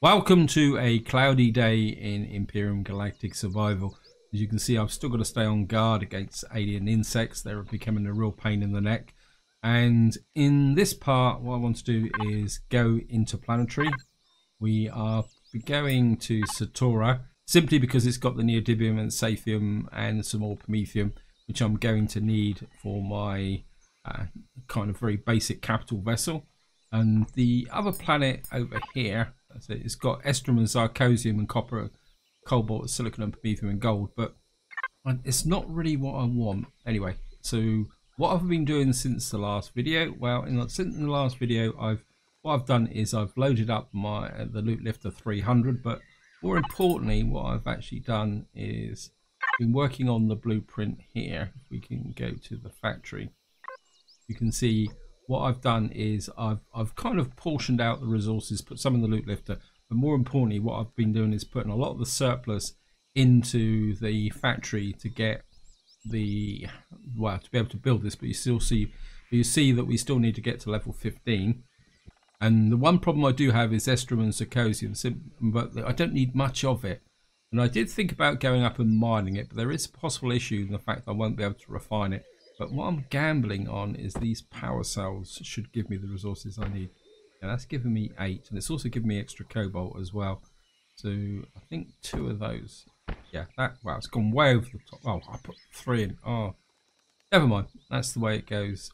Welcome to a cloudy day in Empyrion Galactic Survival. As you can see, I've still got to stay on guard against alien insects. They're becoming a real pain in the neck. And in this part, what I want to do is go into planetary. We are going to Satora, simply because it's got the neodymium and saphium and some more promethium, which I'm going to need for my kind of very basic capital vessel. And the other planet over here, so it's got estrum and zirconium and copper, cobalt, silicon and promethium and gold, but it's not really what I want. Anyway, so what I've been doing since the last video, well, since the last video, what I've done is I've loaded up the loot lifter 300, but more importantly, what I've actually done is been working on the blueprint here. If we can go to the factory, you can see what I've done is I've kind of portioned out the resources, put some in the loot lifter, but more importantly, what I've been doing is putting a lot of the surplus into the factory to get the, well, to be able to build this. But you see that we still need to get to level 15. And the one problem I do have is estrum and zirconium, but I don't need much of it. And I did think about going up and mining it, but there is a possible issue in the fact I won't be able to refine it. But what I'm gambling on is these power cells should give me the resources I need. And that's giving me 8, and it's also giving me extra cobalt as well. So I think 2 of those. Yeah, wow, it's gone way over the top. Oh, I put 3 in. Oh, never mind. That's the way it goes.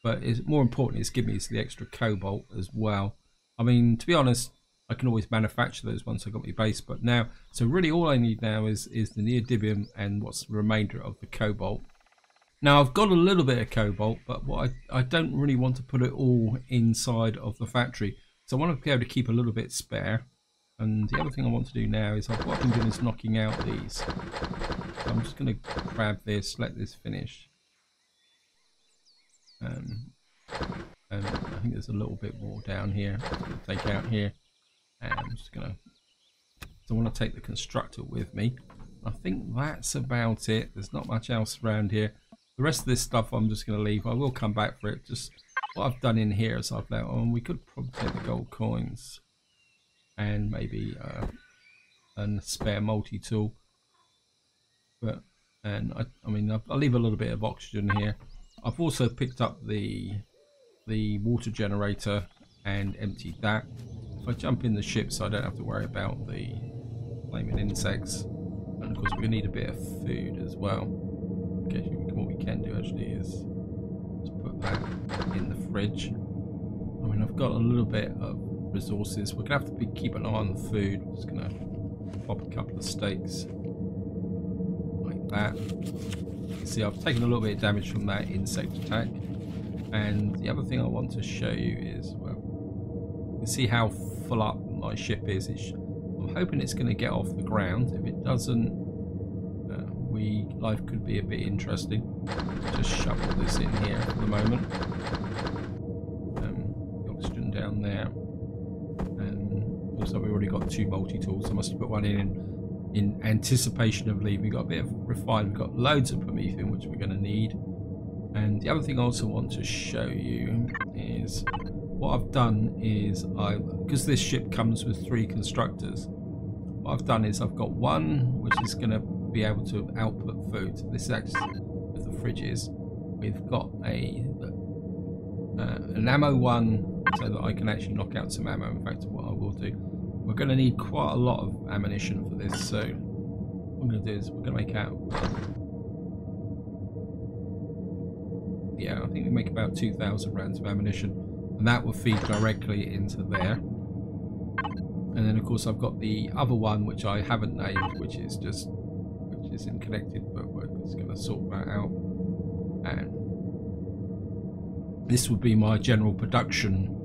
But more importantly, it's giving me the extra cobalt as well. I mean, to be honest, I can always manufacture those once I got my base. But now, so really all I need now is the neodymium and what's the remainder of the cobalt. Now I've got a little bit of cobalt, but what I don't really want to put it all inside of the factory. So I want to be able to keep a little bit spare. And the other thing I want to do now is what I've been doing is knocking out these. So I'm just going to grab this, let this finish. And I think there's a little bit more down here to take out here. And I'm just going to, so I want to take the constructor with me. I think that's about it. There's not much else around here. The rest of this stuff I'm just going to leave. I will come back for it. Just what I've done in here is I've let on. We could probably take the gold coins and maybe a spare multi-tool. But I mean I'll leave a little bit of oxygen here. I've also picked up the water generator and emptied that. If I jump in the ship, so I don't have to worry about the flaming insects. And of course we're going to need a bit of food as well. Okay, what we can do actually is just put that in the fridge. I mean, I've got a little bit of resources. We're going to have to keep an eye on the food. I'm just going to pop a couple of steaks like that. You can see I've taken a little bit of damage from that insect attack. And the other thing I want to show you is, well, you can see how full up my ship is. I'm hoping it's going to get off the ground. If it doesn't, life could be a bit interesting. Just shovel this in here for the moment. The oxygen down there, and also we've already got 2 multi-tools. I must have put one in anticipation of leaving. We've got a bit of refined. We've got loads of promethium, which we're going to need. And the other thing I also want to show you is what I've done is because this ship comes with 3 constructors. What I've done is I've got one which is going to be able to output food. So this is actually with the fridges. We've got an ammo one so that I can actually knock out some ammo. In fact, what I will do, we're going to need quite a lot of ammunition for this. So what I'm going to do is we're going to make out, yeah, I think we make about 2,000 rounds of ammunition, and that will feed directly into there. And then of course I've got the other one which I haven't named, which isn't connected, but we're just going to sort that out. And this would be my general production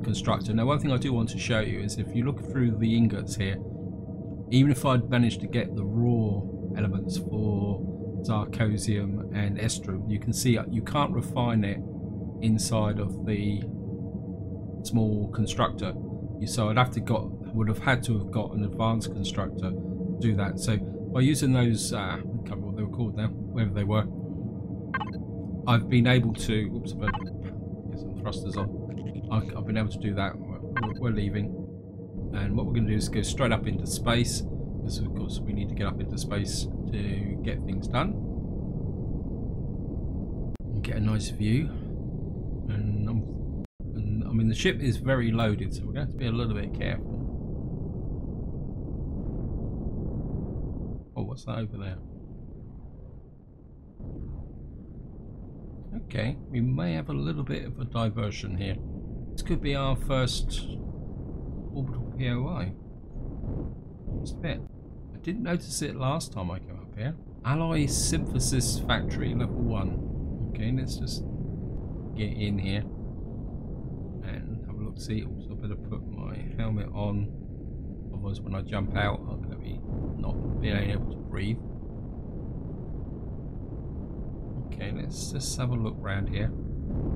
constructor. Now one thing I do want to show you is if you look through the ingots here, even if I'd managed to get the raw elements for zirconium and estrum, you can see you can't refine it inside of the small constructor. So would have had to have got an advanced constructor to do that. So by using those, I can't remember what they were called now, wherever they were, I've been able to, oops, I've got some thrusters on. I've been able to do that. We're leaving. And what we're going to do is go straight up into space, because of course we need to get up into space to get things done. And get a nice view. And I mean the ship is very loaded, so we're going to have to be a little bit careful. Oh, what's that over there? Okay, we may have a little bit of a diversion here. This could be our first Orbital POI. Just a bit. I didn't notice it last time I came up here. Alloy Synthesis Factory Level 1. Okay, let's just get in here and have a look. See, also better put my helmet on. Otherwise when I jump out I'm going to be not being able to breathe. Okay, let's just have a look around here.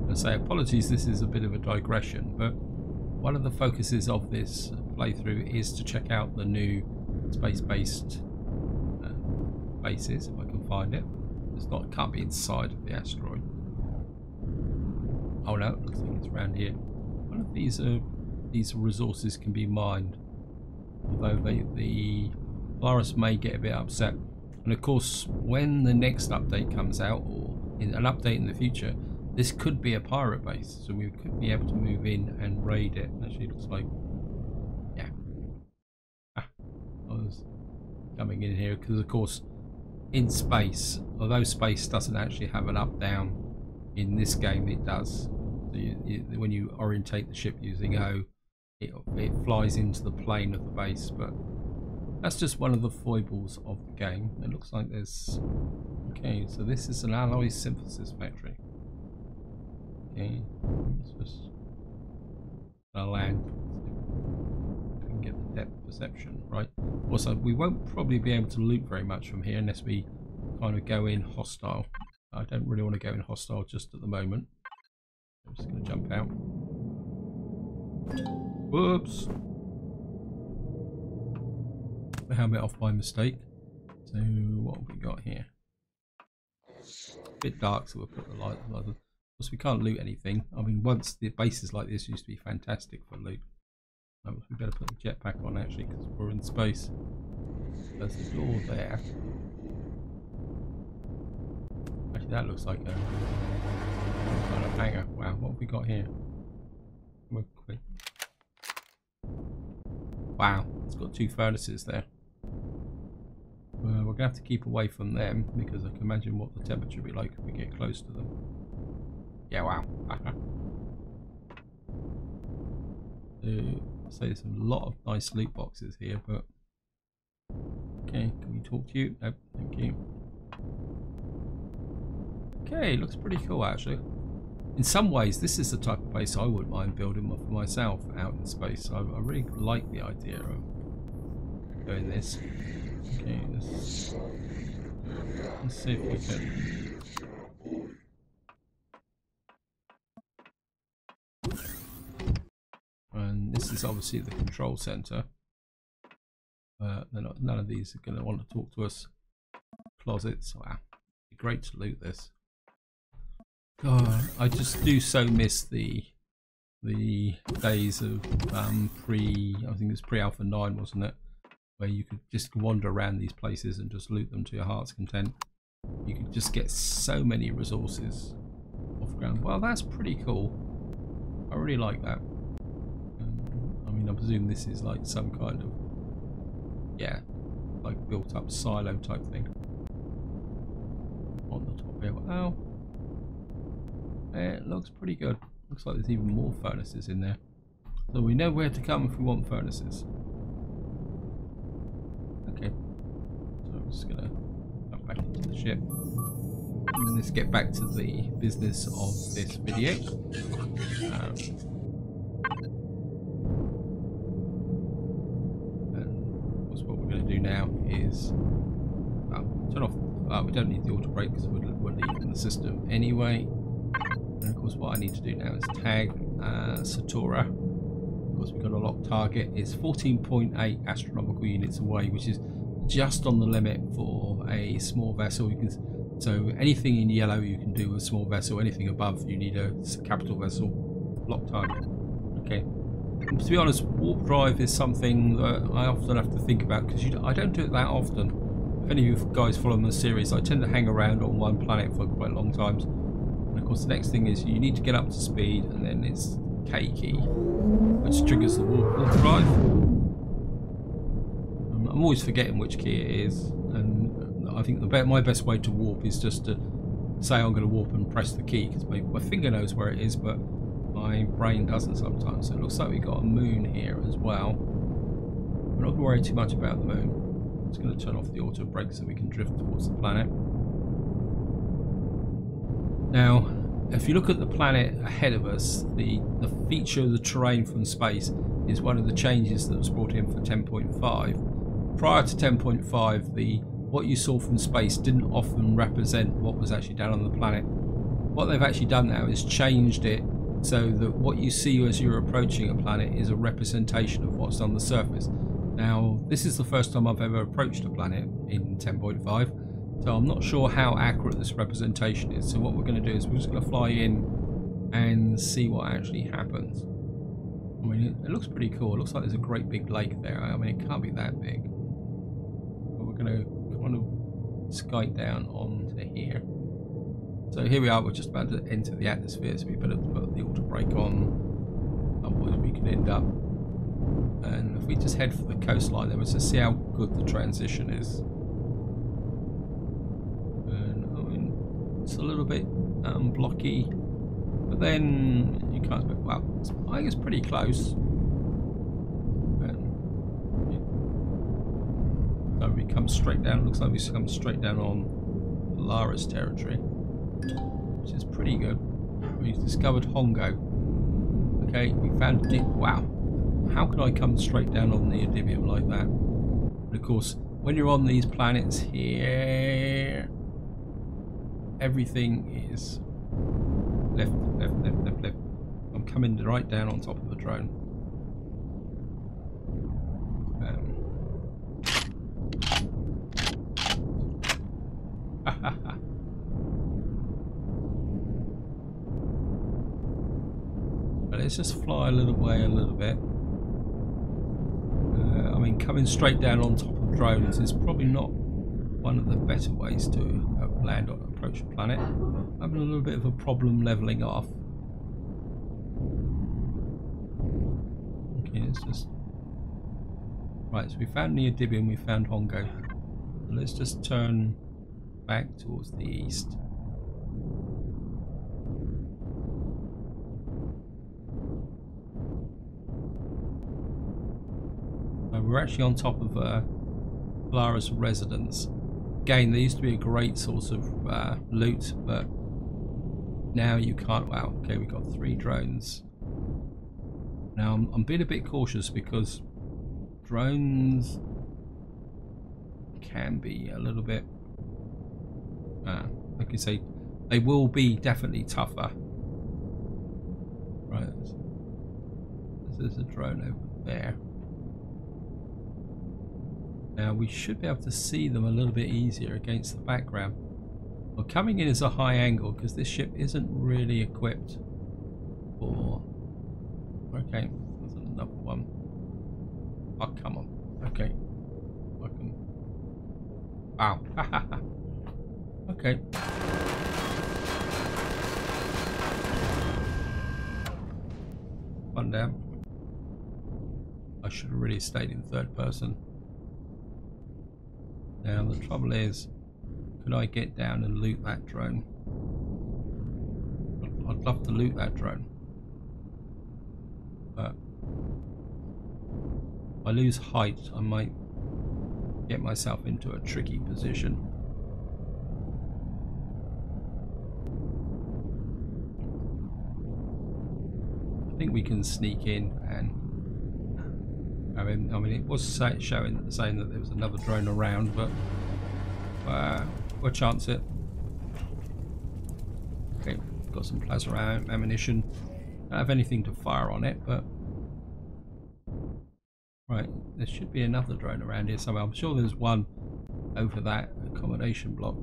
I say apologies, this is a bit of a digression, but one of the focuses of this playthrough is to check out the new space-based bases, if I can find it. It can't be inside of the asteroid. Oh no, looks like it's around here. One of these resources can be mined, although the Polaris may get a bit upset. And of course, when the next update comes out, or in an update in the future, this could be a pirate base, so we could be able to move in and raid it. Actually, it looks like, yeah. I was coming in here because, of course, in space, although space doesn't actually have an up-down, in this game it does. So when you orientate the ship using O, it flies into the plane of the base, but that's just one of the foibles of the game. It looks like there's... Okay, so this is an alloy synthesis factory. Okay, let's just land. We can get the depth perception right. Also, we won't probably be able to loot very much from here unless we kind of go in hostile. I don't really want to go in hostile just at the moment. I'm just going to jump out. Whoops! The helmet off by mistake. So what have we got here? A bit dark, so we'll put the light on. Of course, we can't loot anything. I mean, once the bases like this used to be fantastic for loot. We better put the jetpack on actually, because we're in space. There's a door there. Actually, that looks like a kind of hangar. Wow, what have we got here? Real quick. Wow, it's got 2 furnaces there. We're going to have to keep away from them, because I can imagine what the temperature will be like if we get close to them. Yeah, wow. So there's a lot of nice loot boxes here, but... Okay, can we talk to you? Nope, thank you. Okay, looks pretty cool actually. In some ways, this is the type of base I wouldn't mind building for myself out in space. I really like the idea of doing this. Okay, let's see if we can. And this is obviously the control center. None of these are going to want to talk to us. Closets. Wow, it'd be great to loot this. God, I just do so miss the days of I think it's pre-Alpha 9, wasn't it? Where you could just wander around these places and just loot them to your heart's content. You could just get so many resources off ground. Well, that's pretty cool. I really like that. I mean, I presume this is like some kind of, yeah, like built up silo type thing. On the top here. Oh. It looks pretty good. Looks like there's even more furnaces in there. So we know where to come if we want furnaces. Okay. So I'm just going to come back into the ship. And then let's get back to the business of this video. And of course what we're going to do now is turn off. We don't need the auto brake because we're leaving the system anyway. And of course what I need to do now is tag Satora. Of course we've got a locked target. It's 14.8 astronomical units away, which is just on the limit for a small vessel. So anything in yellow you can do with a small vessel. Anything above you need a capital vessel. Locked target. Okay. To be honest, warp drive is something that I often have to think about because I don't do it that often. If any of you guys follow the series, I tend to hang around on one planet for quite long times. And of course, the next thing is you need to get up to speed, and then it's K key, which triggers the warp drive. I'm always forgetting which key it is, and I think my best way to warp is just to say I'm going to warp and press the key, because my finger knows where it is, but my brain doesn't sometimes. So it looks like we've got a moon here as well. We're not going to worry too much about the moon. I'm just going to turn off the auto brake so we can drift towards the planet. Now, if you look at the planet ahead of us, the feature of the terrain from space is one of the changes that was brought in for 10.5. Prior to 10.5, what you saw from space didn't often represent what was actually down on the planet. What they've actually done now is changed it so that what you see as you're approaching a planet is a representation of what's on the surface. Now, this is the first time I've ever approached a planet in 10.5, so I'm not sure how accurate this representation is. So what we're going to do is we're just going to fly in and see what actually happens. I mean, it looks pretty cool. It looks like there's a great big lake there. I mean, it can't be that big. But we're going to kind of skate down onto here. So here we are. We're just about to enter the atmosphere, so we better put the auto brake on, otherwise we could end up. And if we just head for the coastline, then we'll just see how good the transition is. And I mean, it's a little bit blocky, but then you can't. Well, I think it's pretty close. So we come straight down. It looks like we come straight down on Polaris territory, which is pretty good. We've discovered Hongo. Okay, we found it. Wow, how can I come straight down on the Neodymium like that? And of course, when you're on these planets here, everything is left, left, left, left, left. I'm coming right down on top of the drone. But let's just fly a little way, a little bit. I mean, coming straight down on top of drones is probably not one of the better ways to land or approach a planet. I'm having a little bit of a problem leveling off. Okay, it's just right. So we found Neodymium, we found Hongo. So let's just turn back towards the east. We're actually on top of Polaris residence. Again, there used to be a great source of loot, but now you can't. Wow, okay, we've got 3 drones. Now I'm being a bit cautious because drones can be a little bit, like you say, they will be definitely tougher. Right, there's a drone over there. Now we should be able to see them a little bit easier against the background. Well, coming in is a high angle because this ship isn't really equipped for. Okay, there's another one. Oh, come on. Okay. I can. Wow. Okay. One down. I should have really stayed in third person. Now the trouble is, could I get down and loot that drone? I'd love to loot that drone, but if I lose height, I might get myself into a tricky position. I think we can sneak in and. I mean, it was saying that there was another drone around, but we'll chance it. Okay, got some plasma ammunition. Don't have anything to fire on it, but right, there should be another drone around here somewhere. I'm sure there's one over that accommodation block.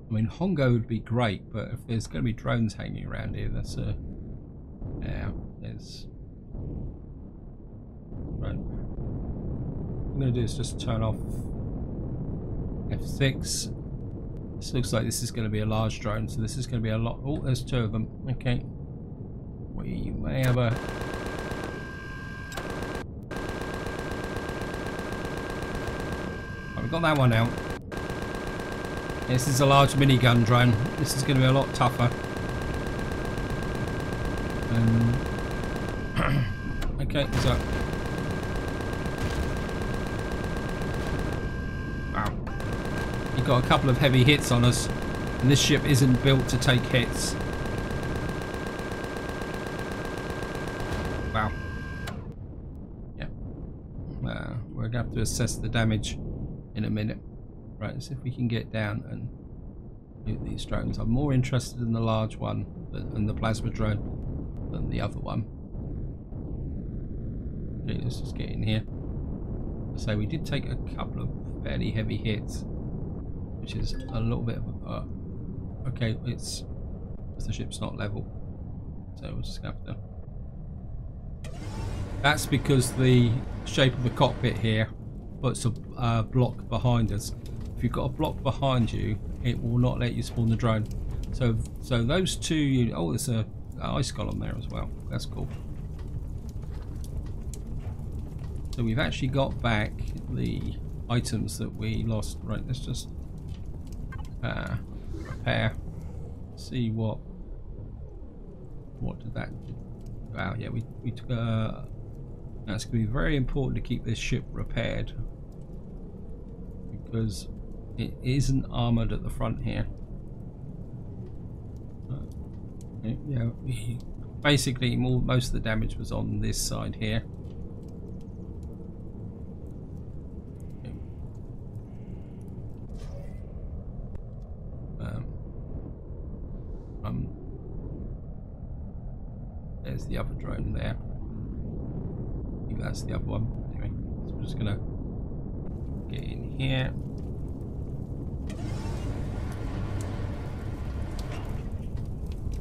So, I mean, Hongo would be great, but if there's going to be drones hanging around here, that's a... Yeah, there's... Right. What I'm going to do is just turn off F6. This looks like this is going to be a large drone, so this is going to be a lot... Oh, there's two of them. Okay. We may have a... Right, we've got that one out. This is a large minigun drone. This is going to be a lot tougher. Okay, so... Wow. You've got a couple of heavy hits on us, and this ship isn't built to take hits. Wow. Yeah. We're going to have to assess the damage in a minute. Right, let's see if we can get down and loot these drones. I'm more interested in the large one and the plasma drone than the other one. Okay, let's just get in here. So we did take a couple of fairly heavy hits, which is a little bit of a... okay, it's the ship's not level, so we'll just have to... That's because the shape of the cockpit here puts a block behind us. If you've got a block behind you, it will not let you spawn the drone. So those two... Oh, there's a ice column there as well. That's cool. So we've actually got back the items that we lost. Right, let's just repair. See what did that do? Wow, yeah, we took a... That's going to be very important to keep this ship repaired, because it isn't armoured at the front here. Yeah, basically most of the damage was on this side here. There's the other drone there. I think that's the other one. Anyway, so we're just gonna get in here.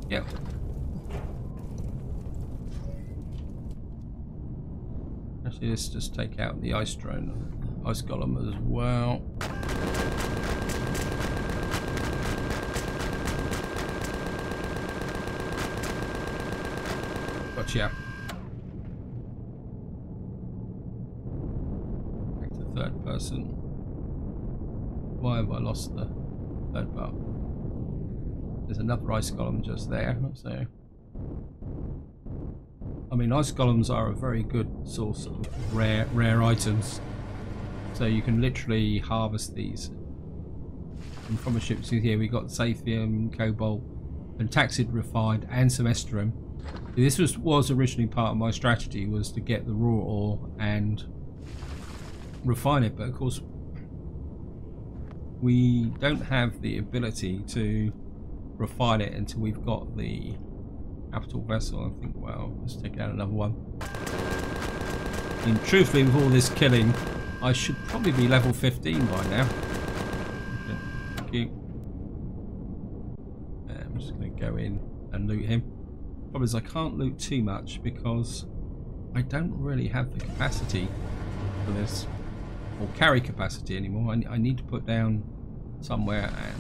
Yep. Actually, let's just take out the ice drone, ice golem as well. Gotcha. Back to third person. Why have I lost the third part? There's another ice golem just there, so... I mean, ice golems are a very good source of rare items. So you can literally harvest these. And from a ship here we got Sathium, Cobalt, Pentaxid refined, and some Estrum. This was originally part of my strategy, was to get the raw ore and refine it, but of course we don't have the ability to refine it until we've got the capital vessel. I think, well, let's take out another one. I mean, truthfully, with all this killing, I should probably be level 15 by now. Okay, thank you. I'm just going to go in and loot him. Problem is I can't loot too much because I don't really have the capacity for this, or carry capacity anymore. I need to put down somewhere, and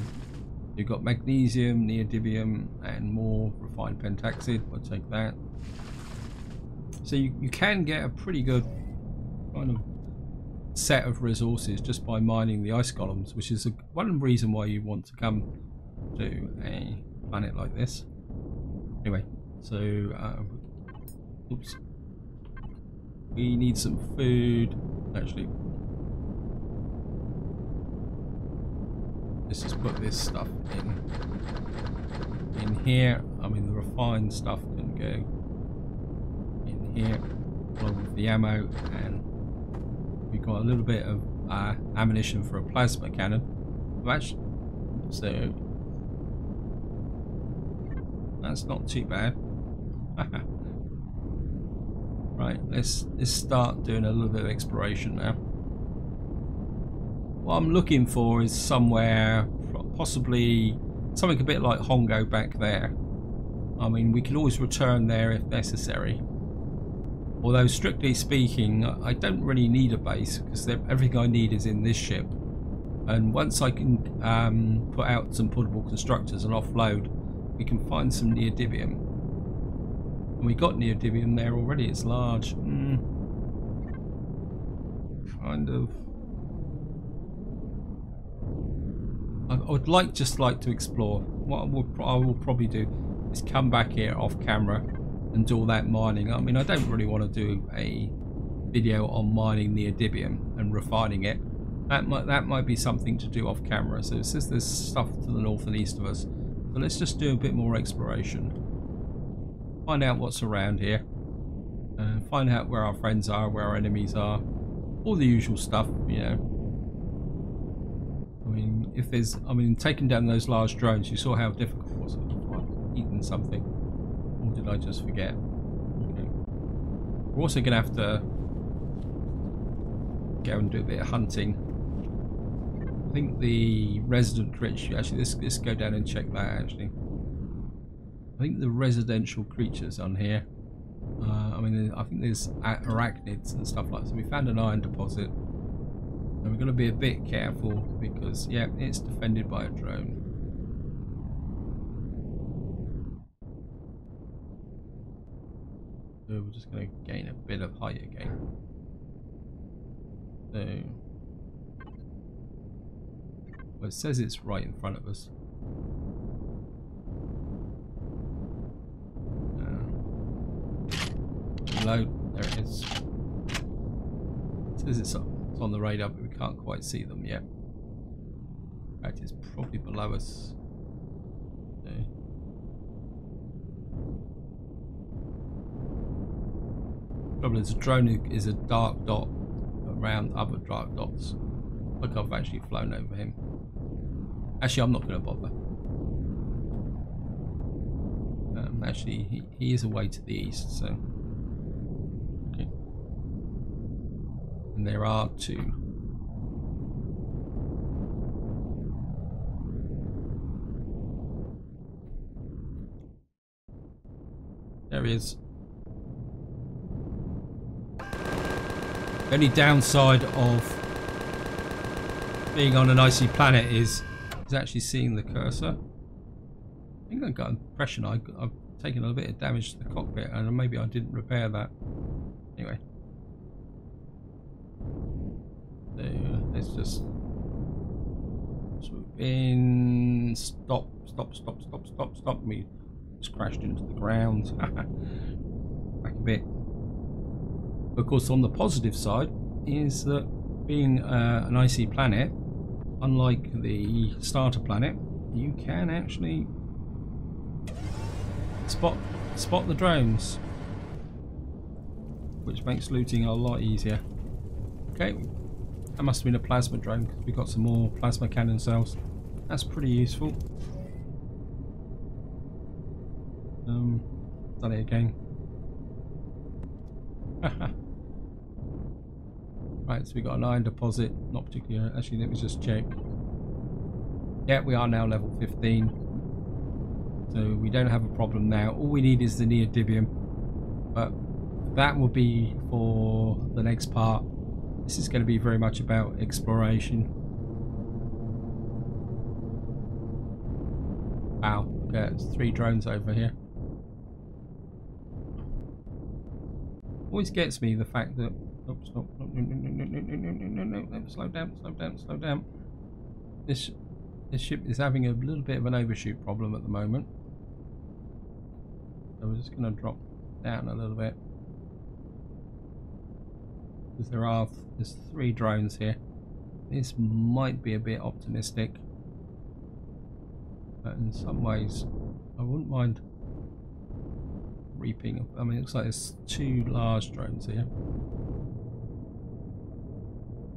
you've got magnesium, neodymium, and more refined pentaxid. I'll take that. So you can get a pretty good kind of set of resources just by mining the ice columns, which is one reason why you want to come to a planet like this. Anyway. So, oops. We need some food. Actually, let's just put this stuff in here. I mean, the refined stuff can go in here along with the ammo, and we've got a little bit of ammunition for a plasma cannon. Actually, so that's not too bad. Right, let's start doing a little bit of exploration now. What I'm looking for is somewhere possibly something a bit like Hongo back there. I mean, we can always return there if necessary. Although, strictly speaking, I don't really need a base because everything I need is in this ship. And once I can put out some portable constructors and offload, we can find some neodymium. And we got neodymium there already. It's large. Kind of. I would just like to explore. What I will probably do is come back here off camera and do all that mining. I mean, I don't really want to do a video on mining neodymium and refining it. That might be something to do off camera. So it says there's stuff to the north and east of us. So let's just do a bit more exploration. Find out what's around here. Find out where our friends are, where our enemies are. All the usual stuff, you know. I mean, taking down those large drones, you saw how difficult it was. I've eaten something. Or did I just forget? Okay. We're also going to have to go and do a bit of hunting. I think the resident creature, actually let's go down and check that actually. I think the residential creatures on here, I think there's arachnids and stuff like that. So we found an iron deposit. And we're going to be a bit careful because, yeah, it's defended by a drone. So we're just going to gain a bit of height again. So, well, it says it's right in front of us. Load, there it is. It says it's on the radar, but we can't quite see them yet. In fact, it's probably below us. Okay. Trouble is, a drone is a dark dot around other dark dots. Look, I've actually flown over him. Actually, I'm not going to bother. Actually, he is away to the east, so. Okay. And there are two. There he is. The only downside of being on an icy planet is actually seeing the cursor. I think I got an impression I've taken a bit of damage to the cockpit, and maybe I didn't repair that. Anyway, so let's just swoop in. Stop! Me just crashed into the ground. Back a bit. Of course, on the positive side is that being an icy planet, unlike the starter planet, you can actually spot the drones, which makes looting a lot easier. Okay, that must have been a plasma drone because we've got some more plasma cannon cells. That's pretty useful. Done it again. Right, so we got an iron deposit, not particularly. Actually, let me just check. Yeah, we are now level 15, so we don't have a problem now. All we need is the neodymium, but that will be for the next part. This is going to be very much about exploration. Wow, okay, there's 3 drones over here. Always gets me the fact that oops, no, slow down. This ship is having a little bit of an overshoot problem at the moment. So we're just going to drop down a little bit. Because there's 3 drones here. This might be a bit optimistic. But in some ways, I wouldn't mind reaping. I mean, it looks like there's 2 large drones here.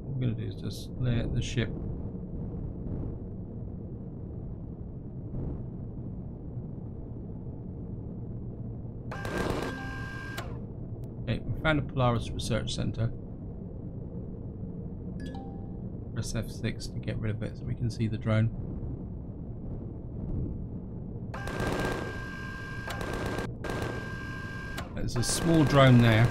What we're going to do is just let the ship okay, we found a Polaris Research Center. Press F6 to get rid of it so we can see the drone. There's a small drone there.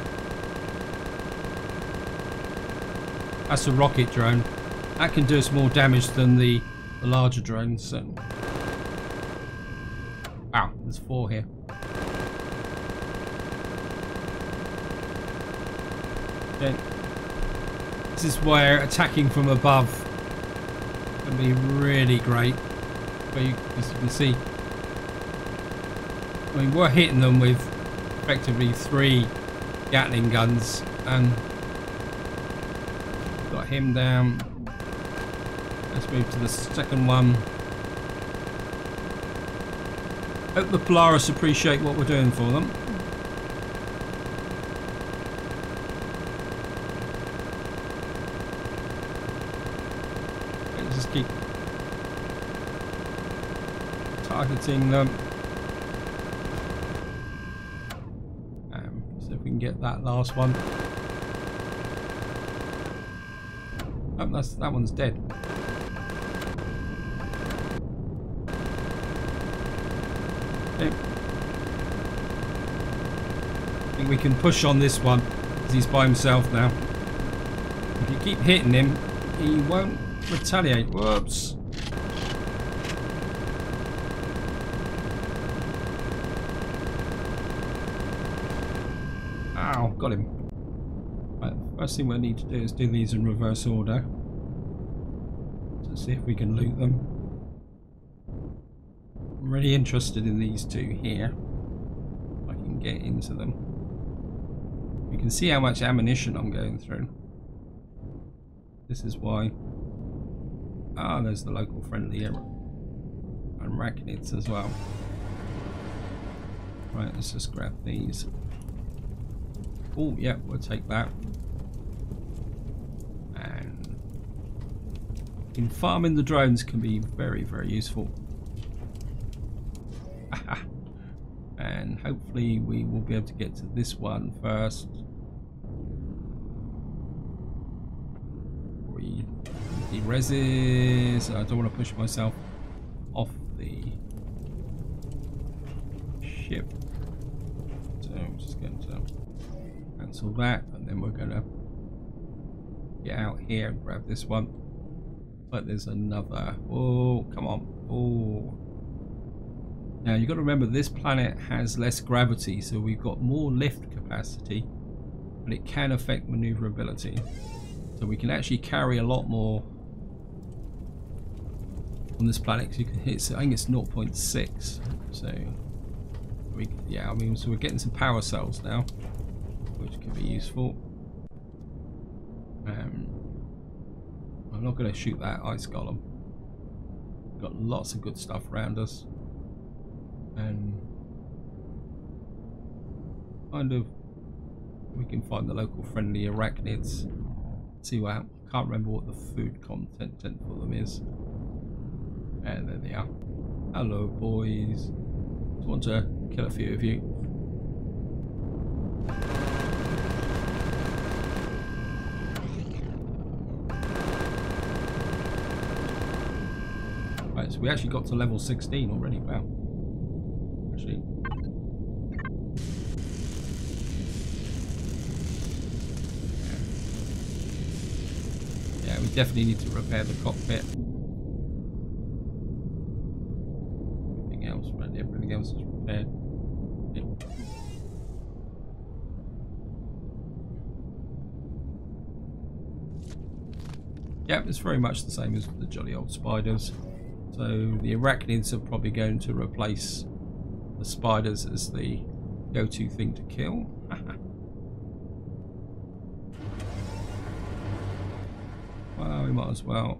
That's a rocket drone. That can do us more damage than the larger drones. So. Wow, there's 4 here. Okay. This is where attacking from above can be really great. But as you can see, I mean, we're hitting them with effectively 3 Gatling guns, and got him down. Let's move to the second one. Hope the Polaris appreciate what we're doing for them. Let's just keep targeting them. See if we can get that last one. Oh, that one's dead. Okay. I think we can push on this one because he's by himself now. If you keep hitting him, he won't retaliate. Whoops. Ow, got him. Right, first thing we need to do is do these in reverse order. To see if we can loot them. I'm really interested in these 2 here. If I can get into them. You can see how much ammunition I'm going through. This is why. Ah, there's the local friendly arachnids as well. Right, let's just grab these. Oh, yeah, we'll take that. And in farming the drones can be very, very useful. And hopefully we will be able to get to this one first. Reses. I don't want to push myself off the ship. So I'm just going to cancel that, and then we're going to get out here and grab this one. But there's another. Oh, come on. Oh. Now you've got to remember this planet has less gravity, so we've got more lift capacity, but it can affect maneuverability. So we can actually carry a lot more on this planet, because you can hit, I think it's 0.6. So yeah, I mean, so we're getting some power cells now, which can be useful. I'm not going to shoot that ice golem. We've got lots of good stuff around us, and kind of we can find the local friendly arachnids. See what, I can't remember what the food content for them is. And there they are. Hello, boys. Just want to kill a few of you. Right, so we actually got to level 16 already. Wow. Actually. Yeah, we definitely need to repair the cockpit. Everything else is repaired. Yeah, it's very much the same as the jolly old spiders. So the arachnids are probably going to replace the spiders as the go-to thing to kill. Well, we might as well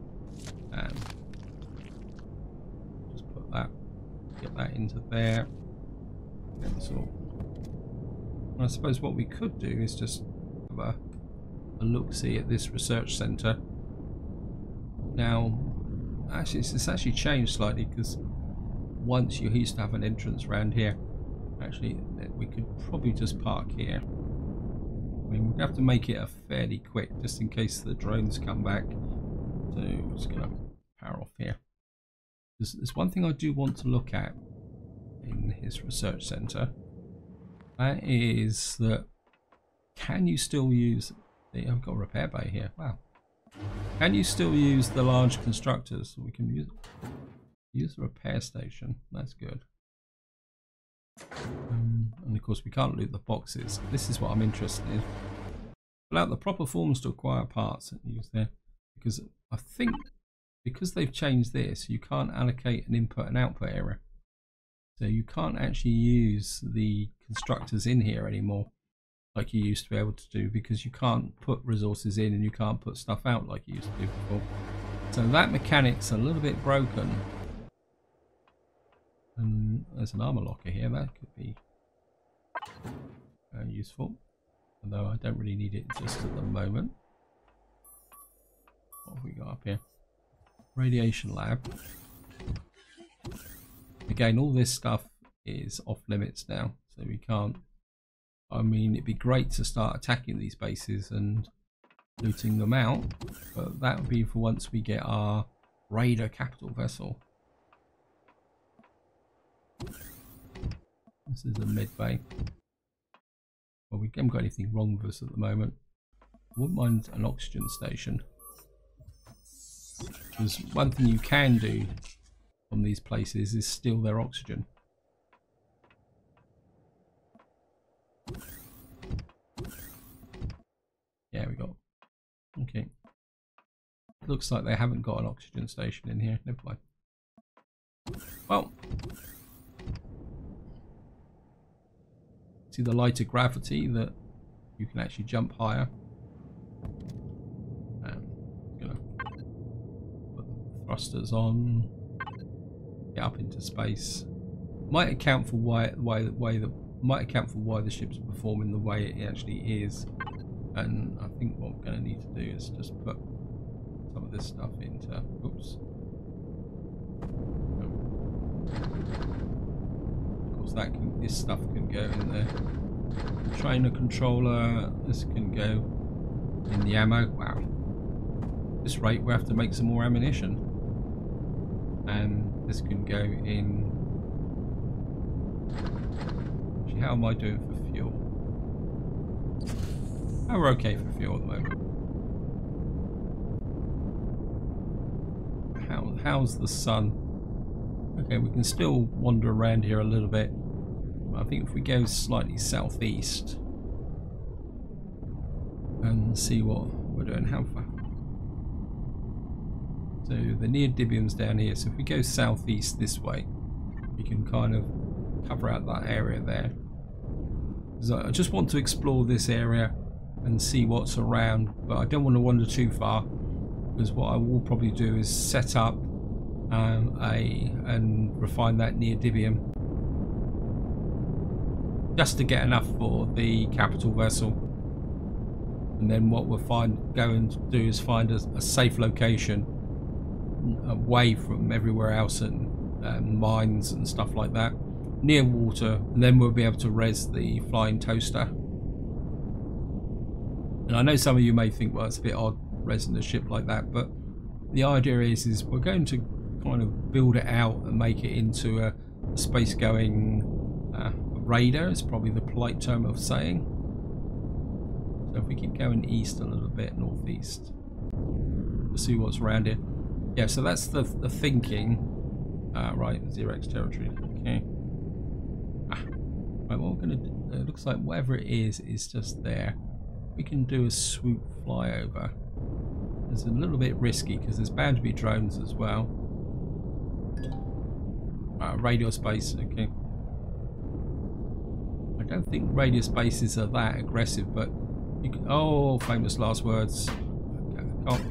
just put that, get that into there. Cancel. I suppose what we could do is just have a look-see at this research centre. Now, actually, it's actually changed slightly, because once you used to have an entrance around here. Actually, we could probably just park here. I mean, we have to make it a fairly quick, just in case the drones come back. So I'm just going to power off here. There's one thing I do want to look at in his research centre. That is that, can you still use the, I've got a repair bay here, wow. Can you still use the large constructors? We can use the repair station, that's good. And of course we can't loot the boxes. This is what I'm interested in. Fill out the proper forms to acquire parts and use there, because I think because they've changed this, you can't allocate an input and output area. So you can't actually use the constructors in here anymore like you used to be able to do, because you can't put resources in and you can't put stuff out like you used to do before. So that mechanic's a little bit broken. And there's an armor locker here, that could be useful, although I don't really need it just at the moment. What have we got up here? Radiation lab. Again, all this stuff is off limits now, so we can't. I mean, it'd be great to start attacking these bases and looting them out, but that would be for once we get our raider capital vessel. This is a mid bay. Well, we haven't got anything wrong with us at the moment. I wouldn't mind an oxygen station. Because one thing you can do from these places is steal their oxygen. Yeah, we got. Okay. Looks like they haven't got an oxygen station in here. Never mind. Well. See the lighter gravity that you can actually jump higher. Gonna put the thrusters on. Get up into space. Might account for why the ship's performing the way it actually is. And I think what we're going to need to do is just put some of this stuff into. Oops. Of course, that can. This stuff can go in there. Trainer controller. This can go in the ammo. Wow. At this rate, we have to make some more ammunition. And this can go in. Actually, how am I doing for fuel? Oh, we're okay for fuel at the moment. How's the sun? Okay, we can still wander around here a little bit. I think if we go slightly southeast and see what we're doing, how far? So the neodymium's down here. So if we go southeast this way, we can kind of cover out that area there. So I just want to explore this area and see what's around, but I don't want to wander too far, because what I will probably do is set up and refine that neodymium just to get enough for the capital vessel, and then what we'll going to do is find a safe location away from everywhere else and mines and stuff like that, near water, and then we'll be able to res the flying toaster. And I know some of you may think, well, it's a bit odd resing a ship like that, but the idea is we're going to kind of build it out and make it into a space-going raider, is probably the polite term of saying. So if we keep going east a little bit, northeast, we'll see what's around here. Yeah, so that's the thinking. Right, Xerox territory. Okay. Right, what we're going to do, it looks like whatever it is just there. We can do a swoop flyover. It's a little bit risky because there's bound to be drones as well. Radio space, okay. I don't think radio spaces are that aggressive, but you can. Oh, famous last words. Okay,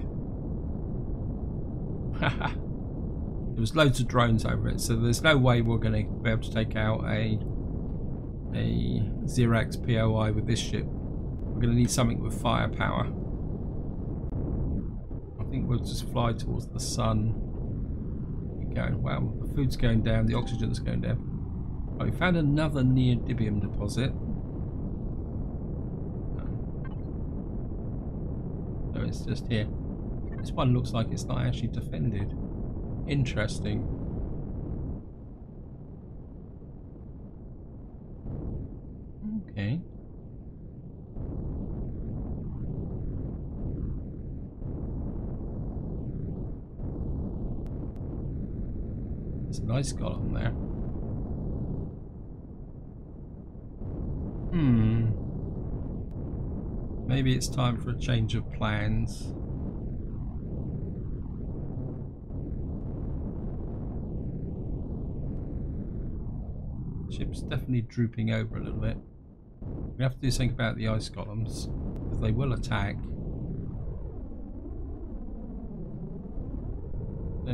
there was loads of drones over it, so there's no way we're going to be able to take out a Xerox POI with this ship. We're going to need something with firepower. I think we'll just fly towards the sun. Keep going. Wow, the food's going down, the oxygen's going down. Oh, we found another neodymium deposit. So it's just here. This one looks like it's not actually defended. Interesting. Okay. There's a nice column there. Maybe it's time for a change of plans. Ship's definitely drooping over a little bit. We have to do something about the ice columns, because they will attack. So,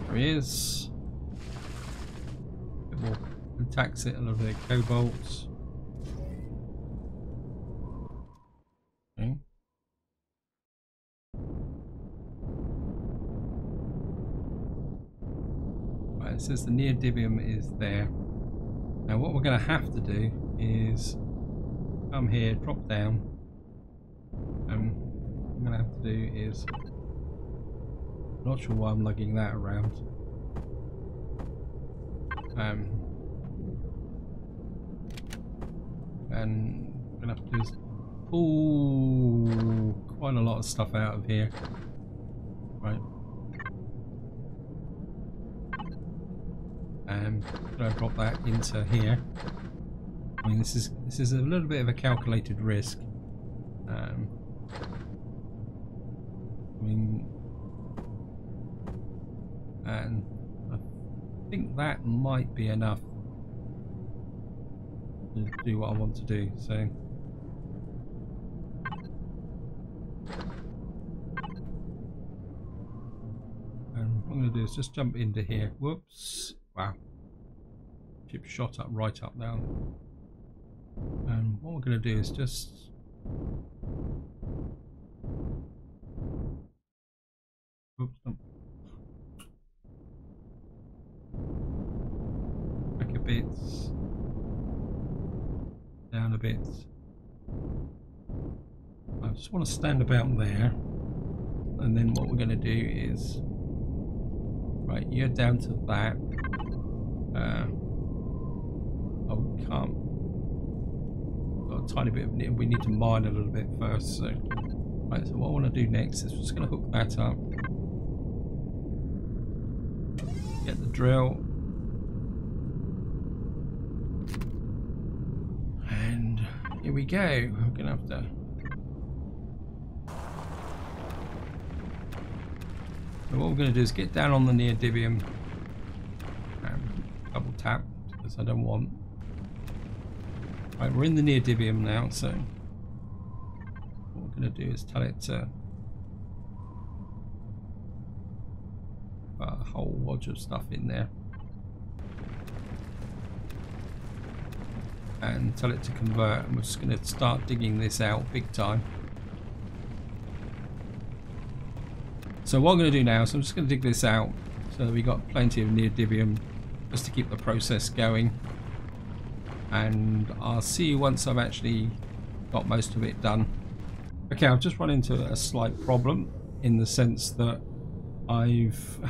there he is. It will attacks it a little bit. Cobalt. Okay. Right, it says the neodymium is there. Now what we're going to have to do is come here, drop down, and what I'm going to have to do is, not sure why I'm lugging that around. And what I'm going to have to do is pull quite a lot of stuff out of here. Right. And I'm going to drop that into here. I mean, this is a little bit of a calculated risk. I mean, and I think that might be enough to do what I want to do. So, and what I'm going to do is just jump into here. Whoops! Wow, ship shot up right up now. And what we're going to do is just back a bit, down a bit. I just want to stand about there, and then what we're going to do is, right, you're down to that. Oh, we can't. Got a tiny bit of, we need to mine a little bit first. So, right. So what I want to do next is we're just going to hook that up. Get the drill. And here we go. I'm going to have to. So what we're going to do is get down on the neodymium. Double tap, because I don't want. Right, we're in the neodymium now, so what we're going to do is tell it to put a whole wodge of stuff in there and tell it to convert, and we're just going to start digging this out big time. So what I'm going to do now is I'm just going to dig this out so that we got plenty of neodymium just to keep the process going, and I'll see you once I've actually got most of it done. Okay, I've just run into a slight problem in the sense that I've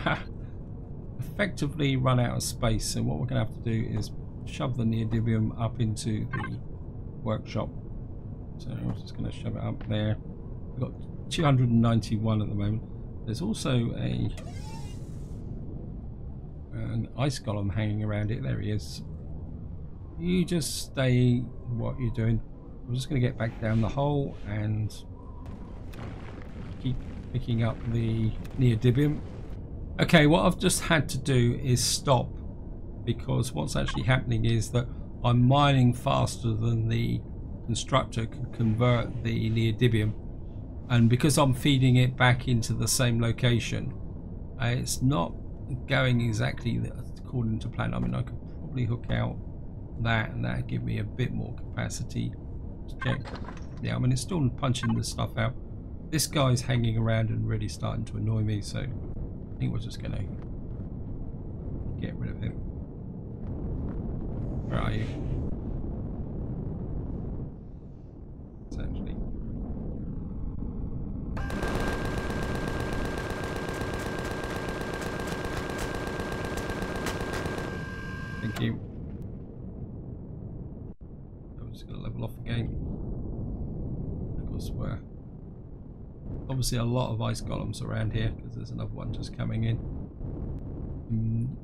effectively run out of space, and what we're going to have to do is shove the neodymium up into the workshop. So I'm just going to shove it up there. We've got 291 at the moment. There's also an ice golem hanging around it. There he is. You just stay what you're doing. I'm just going to get back down the hole and keep picking up the neodymium. Okay, what I've just had to do is stop, because what's actually happening is that I'm mining faster than the constructor can convert the neodymium, and because I'm feeding it back into the same location, it's not going exactly according to plan. I mean, I could probably hook out that, and that would give me a bit more capacity to check. Yeah, I mean, it's still punching the stuff out. This guy's hanging around and really starting to annoy me, so I think we're just going to get rid of him. Where are you? Essentially. Thank you. I'm just going to level off again. Of course, we're obviously a lot of ice golems around here because there's another one just coming in.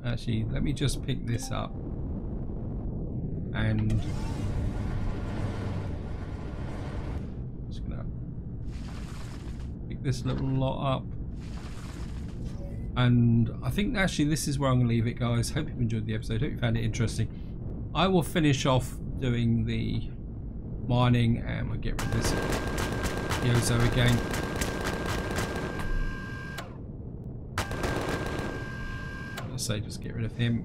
Actually, let me just pick this up and just gonna pick this little lot up. And I think actually this is where I'm going to leave it, guys. Hope you've enjoyed the episode. Hope you found it interesting. I will finish off doing the mining and we'll get rid of this Yozo again. Let's say just get rid of him.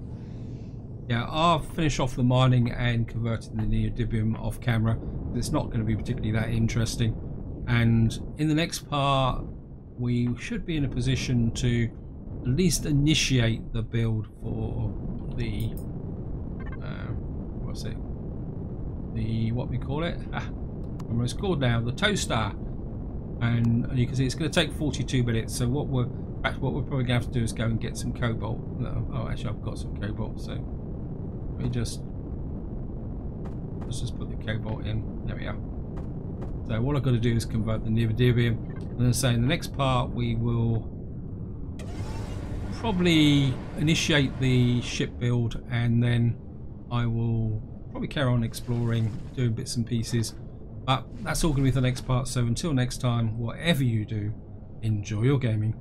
Yeah, I'll finish off the mining and converting the neodymium off camera. It's not going to be particularly that interesting. And in the next part, we should be in a position to at least initiate the build for the what's it? The what we call it? What it's called now, the toaster. And you can see it's going to take 42 minutes. So what we're probably going to have to do is go and get some cobalt. No, oh, actually, I've got some cobalt. So let's just put the cobalt in. There we are. So what I've got to do is convert the neodymium. And so in the next part, we will probably initiate the ship build, and then I will probably carry on exploring, doing bits and pieces. But that's all going to be for the next part. So until next time, whatever you do, enjoy your gaming.